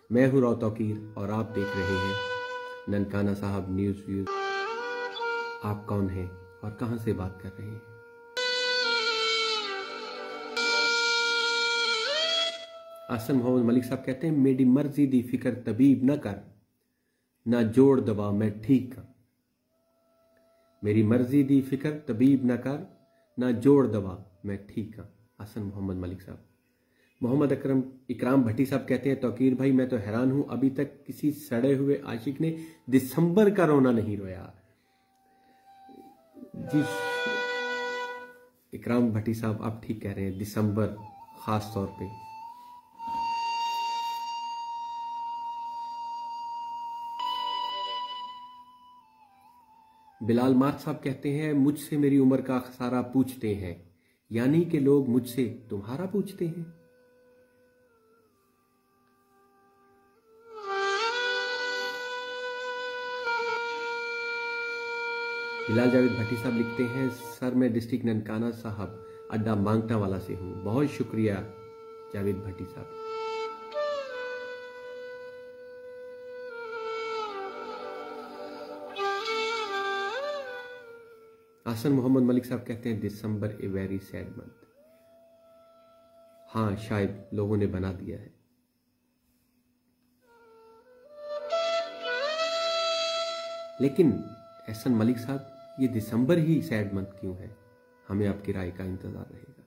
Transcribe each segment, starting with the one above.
मैं हूं राव तौकीर और आप देख रहे हैं ननकाना साहब न्यूज़ व्यूज। आप कौन हैं और कहां से बात कर रहे हैं? आसन मोहम्मद मलिक साहब कहते हैं मेरी मर्जी दी फिक्र तबीब न कर, ना जोड़ दवा मैं ठीक का। मेरी मर्जी दी फिक्र तबीब न कर, ना जोड़ दवा मैं ठीक का। आसन मोहम्मद मलिक साहब। मोहम्मद इकराम भट्टी साहब कहते हैं तौकीर भाई मैं तो हैरान हूं, अभी तक किसी सड़े हुए आशिक ने दिसंबर का रोना नहीं रोया। जी इकराम भट्टी साहब आप ठीक कह रहे हैं, दिसंबर खास तौर पे। बिलाल मार्क साहब कहते हैं मुझसे मेरी उम्र का खसारा पूछते हैं, यानी कि लोग मुझसे तुम्हारा पूछते हैं। बिलाल जावेद भट्टी साहब लिखते हैं सर मैं डिस्ट्रिक्ट ननकाना साहब अड्डा मांगटा वाला से हूं। बहुत शुक्रिया जावेद भट्टी साहब। आसन मोहम्मद मलिक साहब कहते हैं दिसंबर ए वेरी सैड मंथ। हाँ शायद लोगों ने बना दिया है। लेकिन एहसन मलिक साहब ये दिसंबर ही सैड मंथ क्यों है? हमें आपकी राय का इंतजार रहेगा।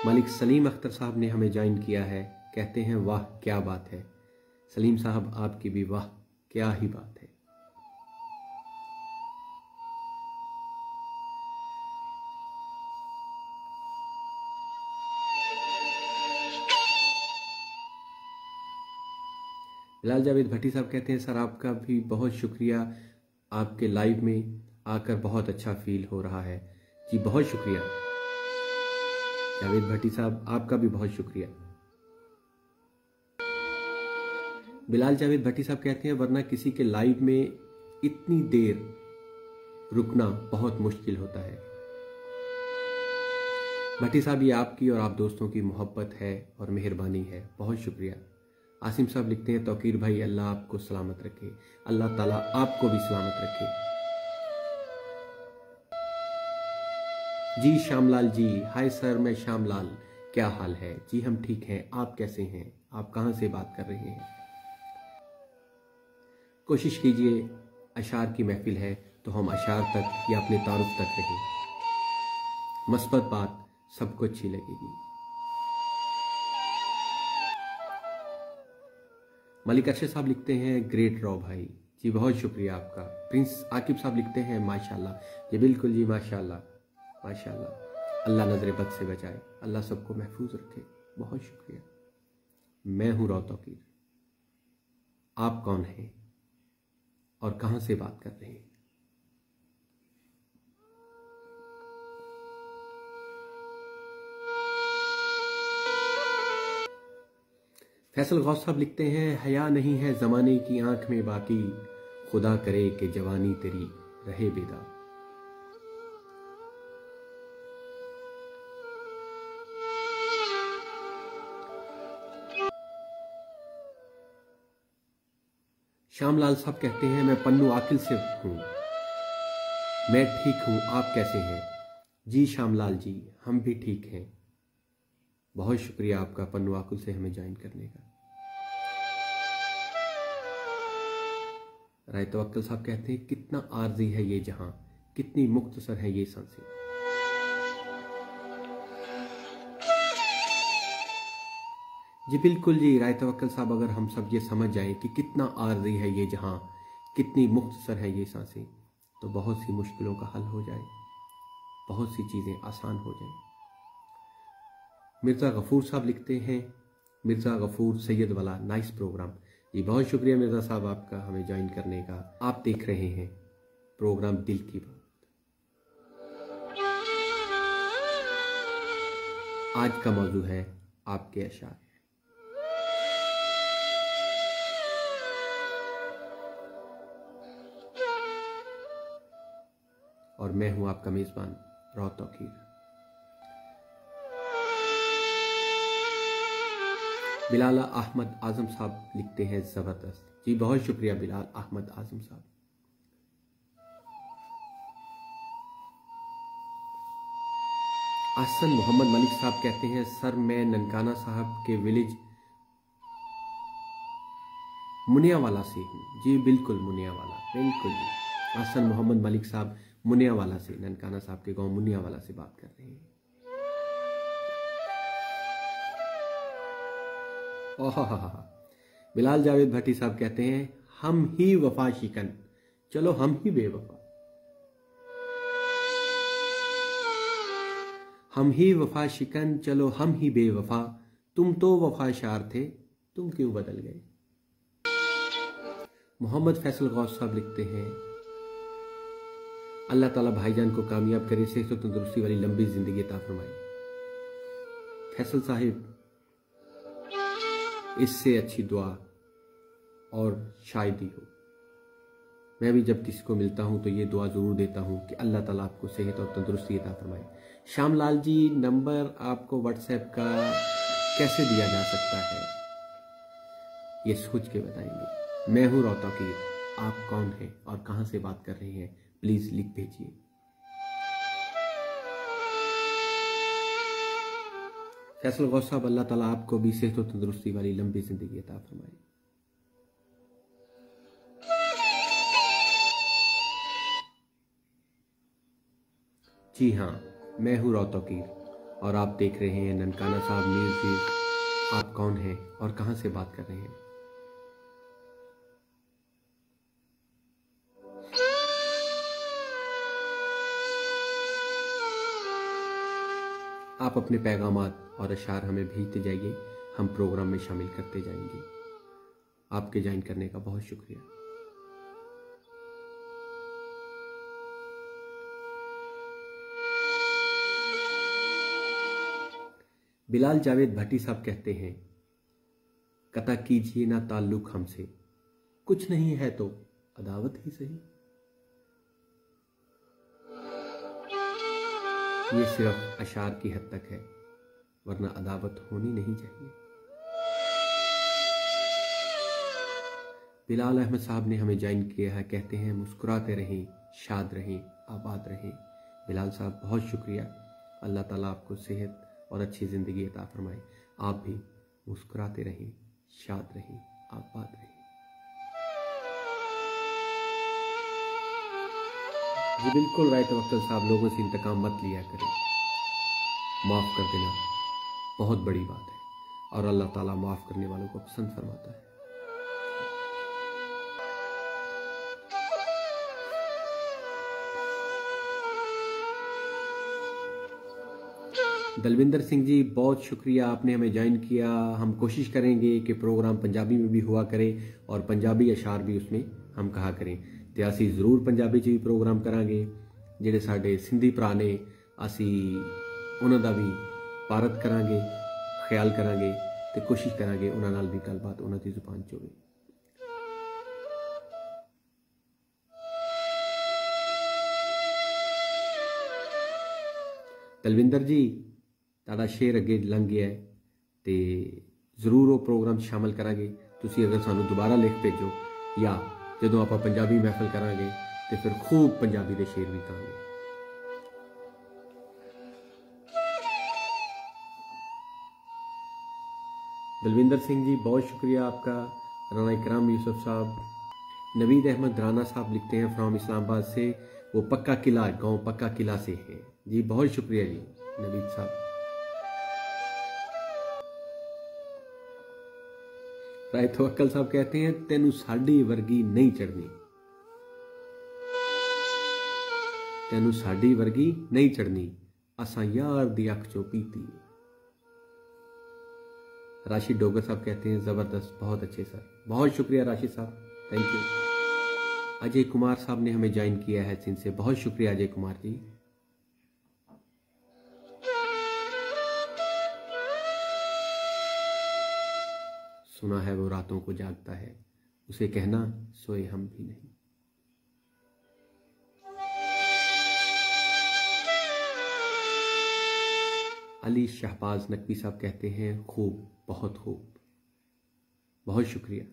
मलिक सलीम अख्तर साहब ने हमें ज्वाइन किया है, कहते हैं वाह क्या बात है। सलीम साहब आपकी भी वाह क्या ही बात है। बिलाल जावेद भट्टी साहब कहते हैं सर आपका भी बहुत शुक्रिया, आपके लाइव में आकर बहुत अच्छा फील हो रहा है। जी बहुत शुक्रिया जावेद भट्टी साहब, आपका भी बहुत शुक्रिया। बिलाल जावेद भट्टी साहब कहते हैं वरना किसी के लाइव में इतनी देर रुकना बहुत मुश्किल होता है। भट्टी साहब ये आपकी और आप दोस्तों की मोहब्बत है और मेहरबानी है, बहुत शुक्रिया। आसिम साहब लिखते हैं तौकीर भाई अल्लाह आपको सलामत रखे, अल्लाह ताला आपको भी सलामत रखे। जी श्यामलाल जी, हाय सर मैं श्यामलाल, क्या हाल है? जी हम ठीक हैं, आप कैसे हैं? आप कहां से बात कर रहे हैं? कोशिश कीजिए, अशार की महफिल है तो हम अशार तक या अपने तारुफ तक रहें। मस्बत बात सबको अच्छी लगेगी। मलिक अरशद साहब लिखते हैं ग्रेट रॉ भाई। जी बहुत शुक्रिया आपका। प्रिंस आकिब साहब लिखते हैं माशाल्लाह। जी बिल्कुल जी माशाल्लाह माशाल्लाह। अल्लाह नजर बद से बचाए, अल्लाह सबको महफूज रखे। बहुत शुक्रिया। मैं हूं राव तौकीर। आप कौन हैं और कहां से बात कर रहे हैं? फैसल गौस साहब लिखते हैं हया नहीं है जमाने की आंख में बाकी, खुदा करे कि जवानी तेरी रहे बेदाग। श्यामलाल साहब कहते हैं मैं पन्नू आकिल से हूं, मैं ठीक हूं, आप कैसे हैं? जी श्यामलाल जी हम भी ठीक हैं। बहुत शुक्रिया आपका पन्नू आकिल से हमें ज्वाइन करने का। राय तवक्कल साहब कहते हैं कितना आर्जी है ये जहां, कितनी मुख्तसर है ये सांसें। जी बिल्कुल जी राय तवक्कल साहब, अगर हम सब ये समझ जाएं कि कितना आर्जी है ये जहां, कितनी मुख्तसर है ये सांसें, तो बहुत सी मुश्किलों का हल हो जाए, बहुत सी चीजें आसान हो जाएं। मिर्ज़ा गफूर साहब लिखते हैं मिर्ज़ा गफूर सैयद वाला नाइस प्रोग्राम। जी बहुत शुक्रिया मिर्ज़ा साहब आपका हमें ज्वाइन करने का। आप देख रहे हैं प्रोग्राम दिल की बात। आज का मौजू है आपके अशार। और मैं हूं आपका मेज़बान राव तौकीर। बिलाल अहमद आजम साहब लिखते हैं जबरदस्त। जी बहुत शुक्रिया बिलाल अहमद आजम साहब। हसन मोहम्मद मलिक साहब कहते हैं सर मैं ननकाना साहब के विलेज मुनियावाला से हूँ। जी बिल्कुल मुनियावाला, बिल्कुल जी। हसन मोहम्मद मलिक साहब मुनियावाला से, ननकाना साहब के गांव मुनियावाला से बात कर रहे हैं। ओह बिलाल जावेद भट्टी साहब कहते हैं हम ही वफा शिकन, चलो हम ही बेवफा। हम ही वफा शिकन, चलो हम ही बेवफा, तुम तो वफाशार थे, तुम क्यों बदल गए। मोहम्मद फैसल गौस साहब लिखते हैं अल्लाह ताला भाईजान को कामयाब करे, सेहत और तंदुरुस्ती वाली लंबी जिंदगी अता फरमाए। फैसल साहिब इससे अच्छी दुआ और शायद ही हो। मैं भी जब किसी को मिलता हूं तो ये दुआ जरूर देता हूं कि अल्लाह ताला आपको सेहत और तंदुरुस्ती अता फरमाए। श्यामलाल जी नंबर आपको व्हाट्सएप का कैसे दिया जा सकता है ये सोच के बताएंगे। मैं हूं रोहतकी, आप कौन हैं और कहां से बात कर रहे हैं प्लीज लिख भेजिए। फैसल गौस साहब अल्लाह ताला आपको भी सेहत और तंदुरुस्ती वाली लंबी जिंदगी अता फरमाए। जी हाँ मैं हूँ रोहतकी और आप देख रहे हैं ननकाना साहब म्यूजिक। आप कौन हैं और कहां से बात कर रहे हैं। आप अपने पैगामात और अशार हमें भेजते जाइए, हम प्रोग्राम में शामिल करते जाएंगे। आपके ज्वाइन करने का बहुत शुक्रिया। बिलाल जावेद भट्टी साहब कहते हैं कता कीजिए ना ताल्लुक हमसे, कुछ नहीं है तो अदावत ही सही। ये सिर्फ अशार की हद तक है, वरना अदावत होनी नहीं चाहिए। बिलाल अहमद साहब ने हमें ज्वाइन किया है, कहते हैं मुस्कुराते रहें, शाद रहें, आबाद रहें। बिलाल साहब बहुत शुक्रिया। अल्लाह ताला आपको सेहत और अच्छी ज़िंदगी अता फरमाए। आप भी मुस्कुराते रहें, शाद रहें, आबाद रहें। जी बिल्कुल राइट वक्तल साहब, लोगों से इंतकाम मत लिया करें, माफ़ कर देना बहुत बड़ी बात है और अल्लाह ताला माफ़ करने वालों को पसंद फरमाता है। दलविंदर सिंह जी बहुत शुक्रिया, आपने हमें ज्वाइन किया। हम कोशिश करेंगे कि प्रोग्राम पंजाबी में भी हुआ करे और पंजाबी अशार भी उसमें हम कहा करें। तो असी जरूर पंजाबी च भी प्रोग्राम करांगे। जिहड़े साडे सिंधी भरा ने असी उन्हां दा भी भारत करांगे, ख्याल करांगे ते कोशिश करांगे उन्हां नाल भी गलबात उन्हां दी जुबान च होवे। दलविंदर जी ताड़ा शेर अगे लंघ गया है तो जरूर वो प्रोग्राम शामिल करांगे। तुसी अगर सानू दोबारा लिख भेजो या जदों आपां पंजाबी महफिल करांगे तो फिर खूब पंजाबी दे शेर भी कहांगे। दलविंदर सिंह जी बहुत शुक्रिया आपका। राना इकराम यूसुफ साहब, नवीद अहमद राना साहब लिखते हैं फ्रॉम इस्लामाबाद से, वो पक्का किला गांव पक्का किला से है। जी बहुत शुक्रिया जी नवीद साहब। राय तवक्कल साहब कहते हैं तेनू साडी वर्गी नहीं चढ़नी, तेनू साडी वर्गी नहीं चढ़नी, असां यार दी अख चो पीती। राशिद डोगर साहब कहते हैं जबरदस्त, बहुत अच्छे सर, बहुत शुक्रिया राशिद साहब, थैंक यू। अजय कुमार साहब ने हमें ज्वाइन किया है सिंध से, बहुत शुक्रिया अजय कुमार जी। सुना है वो रातों को जागता है, उसे कहना सोए हम भी नहीं। अली शहबाज नकवी साहब कहते हैं खूब, बहुत खूब। बहुत शुक्रिया।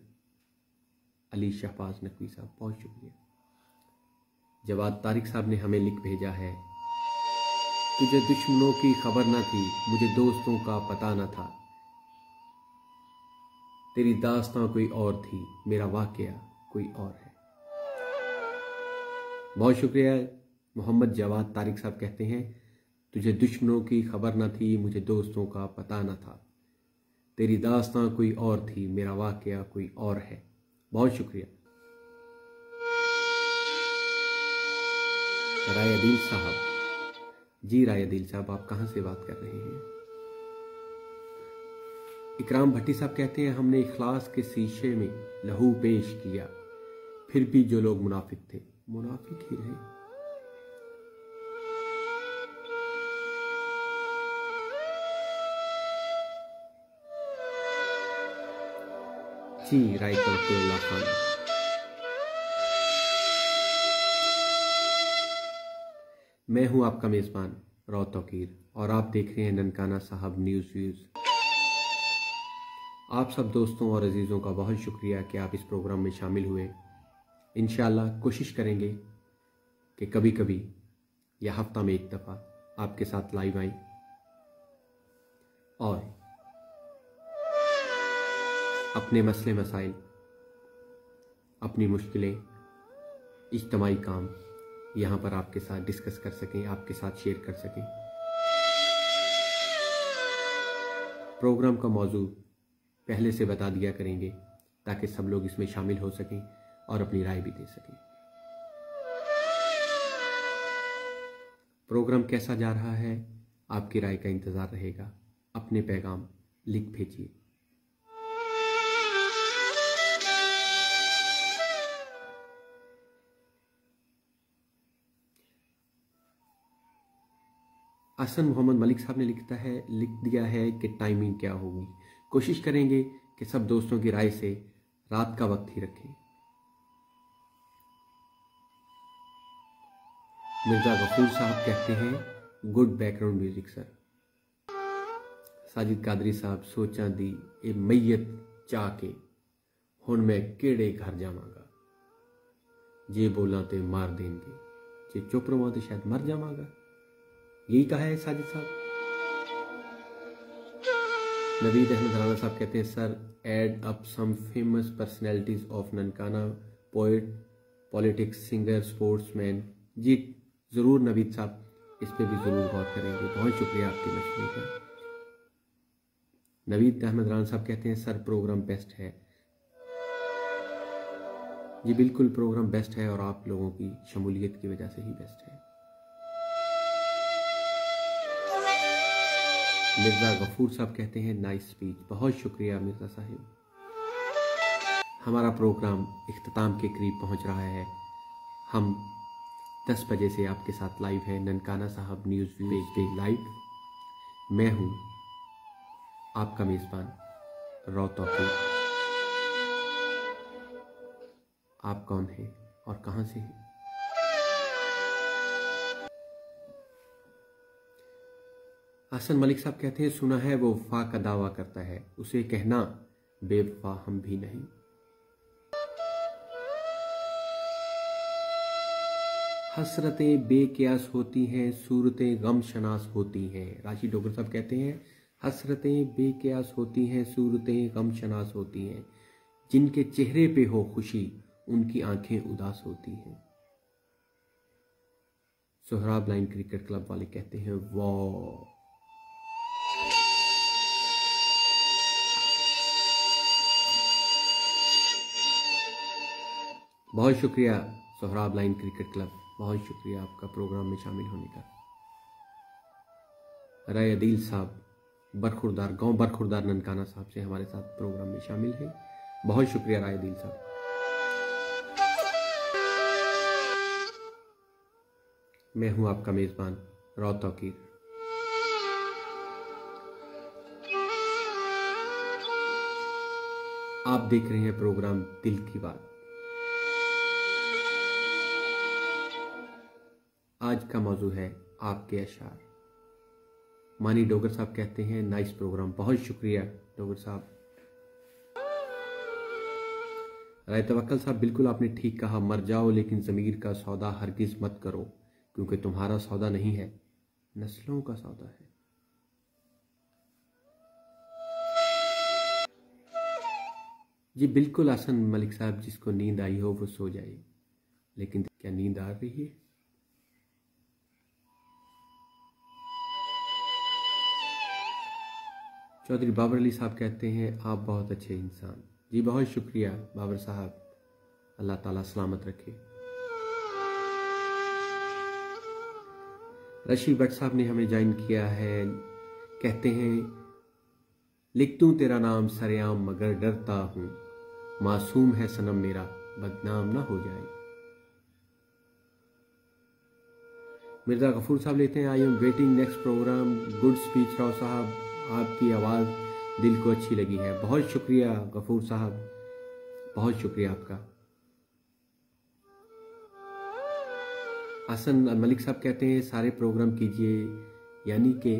अली शहबाज नकवी साहब, बहुत शुक्रिया। जवाद तारिक साहब ने हमें लिख भेजा है, तुझे दुश्मनों की खबर न थी, मुझे दोस्तों का पता न था, तेरी दास्तां कोई और थी, मेरा वाकया कोई और है। बहुत शुक्रिया। मोहम्मद जवाद तारिक साहब कहते हैं, तुझे दुश्मनों की खबर न थी, मुझे दोस्तों का पता न था, तेरी दास्तां कोई और थी, मेरा वाकया कोई और है। बहुत शुक्रिया। रायदील साहब, जी रायदील साहब, आप कहाँ से बात कर रहे हैं? इकराम भट्टी साहब कहते हैं, हमने इखलास के शीशे में लहू पेश किया, फिर भी जो लोग मुनाफिक थे मुनाफिक ही रहे। जी रायतुल्लाह खान, मैं हूं आपका मेजबान रौ तौकीर और आप देख रहे हैं ननकाना साहब न्यूज़ व्यूज़। आप सब दोस्तों और अजीज़ों का बहुत शुक्रिया कि आप इस प्रोग्राम में शामिल हुए। इंशाअल्लाह कोशिश करेंगे कि कभी कभी या हफ्ता में एक दफ़ा आपके साथ लाइव आएं और अपने मसले मसाइल, अपनी मुश्किलें, इज्तमाई काम यहाँ पर आपके साथ डिस्कस कर सकें, आपके साथ शेयर कर सकें। प्रोग्राम का मौजू पहले से बता दिया करेंगे ताकि सब लोग इसमें शामिल हो सकें और अपनी राय भी दे सकें। प्रोग्राम कैसा जा रहा है, आपकी राय का इंतज़ार रहेगा। अपने पैगाम लिख भेजिए। हसन मोहम्मद मलिक साहब ने लिख दिया है कि टाइमिंग क्या होगी। कोशिश करेंगे कि सब दोस्तों की राय से रात का वक्त ही रखें। मिर्जा गफूर साहब कहते हैं, good background music sir. Sajid Qadri साहब, सोचा दी ए मैयत चा के हुण मैं केड़े घर जावांगा, जे बोला ते मार देंगे, जे चुप रहा तो शायद मर जावांगा। यही कहा है साजिद साहब। नवीद अहमद राणा साहब कहते हैं, sir add up some famous personalities of Nankana, poet, politics, singer, sportsman. जी ज़रूर नवीद साहब, इस पे भी ज़रूर गौर करेंगे। बहुत शुक्रिया आपकी मशवरे का। नवीद अहमद राणा साहब कहते हैं, सर प्रोग्राम बेस्ट है। जी बिल्कुल, प्रोग्राम बेस्ट है और आप लोगों की शमूलियत की वजह से ही बेस्ट है। मिर्जा गफूर साहब कहते हैं, नाइस स्पीच। बहुत शुक्रिया मिर्जा साहिब। हमारा प्रोग्राम इख्तिताम के करीब पहुंच रहा है। हम 10 बजे से आपके साथ लाइव हैं ननकाना साहब न्यूज़ पेज पे लाइव। मैं हूं आपका मेज़बान रौ तौकीर। आप कौन हैं और कहां से हैं? हसन मलिक साहब कहते हैं, सुना है वो वफा का दावा करता है, उसे कहना बेवफा हम भी नहीं। हसरतें बेकियास होती हैं, सूरतें गम शनास होती हैं। राशि डोगर साहब कहते हैं, हसरतें बेकियास होती हैं, सूरतें गम शनास होती हैं, जिनके चेहरे पे हो खुशी उनकी आंखें उदास होती हैं। सोहराब लाइन क्रिकेट क्लब वाले कहते हैं, वाह। बहुत शुक्रिया सोहराब लाइन क्रिकेट क्लब, बहुत शुक्रिया आपका प्रोग्राम में शामिल होने का। राय अदील साहब बरखुरदार, गांव बरखुरदार ननकाना साहब से हमारे साथ प्रोग्राम में शामिल हैं। बहुत शुक्रिया राय अदील साहब। मैं हूं आपका मेजबान रौ तौकीर। आप देख रहे हैं प्रोग्राम दिल की बात। आज का मौजू है आपके अशार। मानी डोगर साहब कहते हैं, नाइस प्रोग्राम। बहुत शुक्रिया डोगर साहब। राय तवक्कल साहब, बिल्कुल आपने ठीक कहा, मर जाओ लेकिन ज़मीर का सौदा हरगिज़ मत करो, क्योंकि तुम्हारा सौदा नहीं है, नस्लों का सौदा है। जी बिल्कुल हसन मलिक साहब, जिसको नींद आई हो वो सो जाए, लेकिन क्या नींद आ रही है? चौधरी बाबर अली साहब कहते हैं आप बहुत अच्छे इंसान। जी बहुत शुक्रिया बाबर साहब, अल्लाह ताला सलामत रखे। रशीद भट्ट साहब ने हमें ज्वाइन किया है, कहते हैं लिख दूं तेरा नाम सरेआम मगर डरता हूं, मासूम है सनम मेरा बदनाम ना हो जाए। मिर्जा गफूर साहब लेते हैं I am waiting next programme, good speech Rao साहब, आपकी आवाज़ दिल को अच्छी लगी है। बहुत शुक्रिया गफूर साहब, बहुत शुक्रिया आपका। हसन मलिक साहब कहते हैं सारे प्रोग्राम कीजिए, यानी कि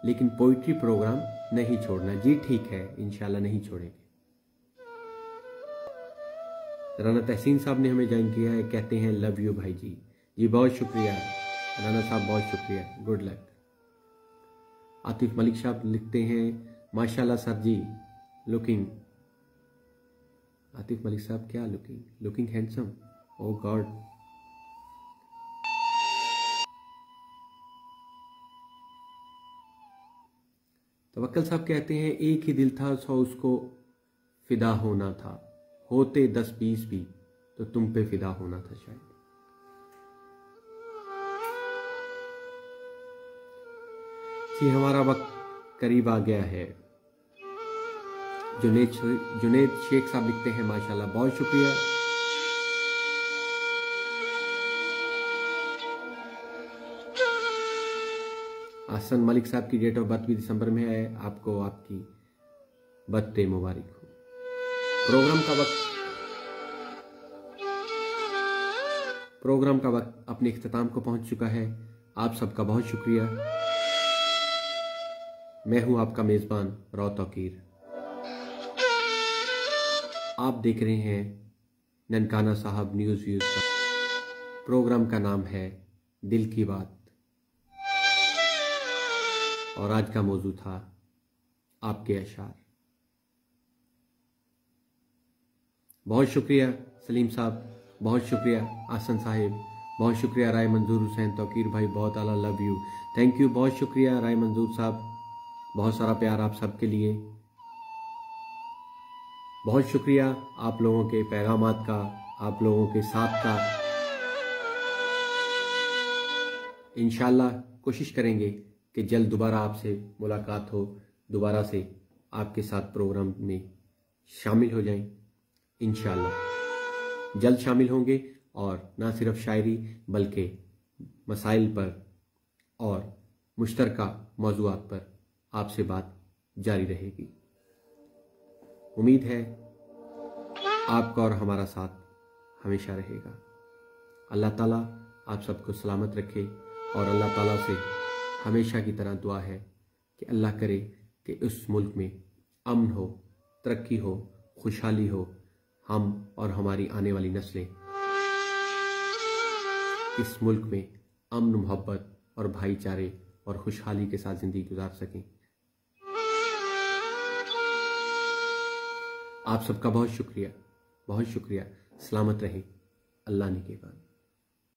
लेकिन पोइट्री प्रोग्राम नहीं छोड़ना। जी ठीक है, इंशाल्लाह नहीं छोड़ेंगे। राना तहसीन साहब ने हमें ज्वाइन किया है, कहते हैं लव यू भाई जी। जी बहुत शुक्रिया राना साहब, बहुत शुक्रिया, गुड लक। आतिफ मलिक साहब लिखते हैं माशाल्लाह सर जी, लुकिंग, आतिफ मलिक साहब क्या लुकिंग हैंडसम, ओ गॉड। तवक्कल साहब कहते हैं एक ही दिल था सौ उसको फिदा होना था, होते 10-20 भी तो तुम पे फिदा होना था शायद। जी हमारा वक्त करीब आ गया है। जुनेद शेख साहब लिखते हैं माशाल्लाह, बहुत शुक्रिया। हसन मलिक साहब की डेट ऑफ बर्थ भी दिसंबर में है, आपको आपकी बर्थडे मुबारक हो। प्रोग्राम का वक्त अपने इख्तिताम को पहुंच चुका है। आप सबका बहुत शुक्रिया। मैं हूं आपका मेजबान रौ तौकीर। आप देख रहे हैं ननकाना साहब न्यूज़ व्यूज का। प्रोग्राम का नाम है दिल की बात और आज का मौजू था आपके अशार। बहुत शुक्रिया सलीम साहब, बहुत शुक्रिया आसन साहिब, बहुत शुक्रिया राय मंजूर हुसैन तौकीर भाई, बहुत आला लव यू, थैंक यू, बहुत शुक्रिया राय मंजूर साहब, बहुत सारा प्यार आप सबके लिए। बहुत शुक्रिया आप लोगों के पैगामात का, आप लोगों के साथ का। इंशाल्लाह कोशिश करेंगे कि जल्द दोबारा आपसे मुलाकात हो, दोबारा से आपके साथ प्रोग्राम में शामिल हो जाएं। इंशाल्लाह जल्द शामिल होंगे और ना सिर्फ शायरी बल्कि मसाइल पर और मुश्तरका मौज़ूआत पर आपसे बात जारी रहेगी। उम्मीद है आपका और हमारा साथ हमेशा रहेगा। अल्लाह ताला आप सबको सलामत रखे और अल्लाह ताला से हमेशा की तरह दुआ है कि अल्लाह करे कि उस मुल्क में अमन हो, तरक्की हो, खुशहाली हो, हम और हमारी आने वाली नस्लें इस मुल्क में अमन, मोहब्बत और भाईचारे और खुशहाली के साथ ज़िंदगी गुजार सकें। आप सबका बहुत शुक्रिया, बहुत शुक्रिया। सलामत रहें, अल्लाह निगहबान।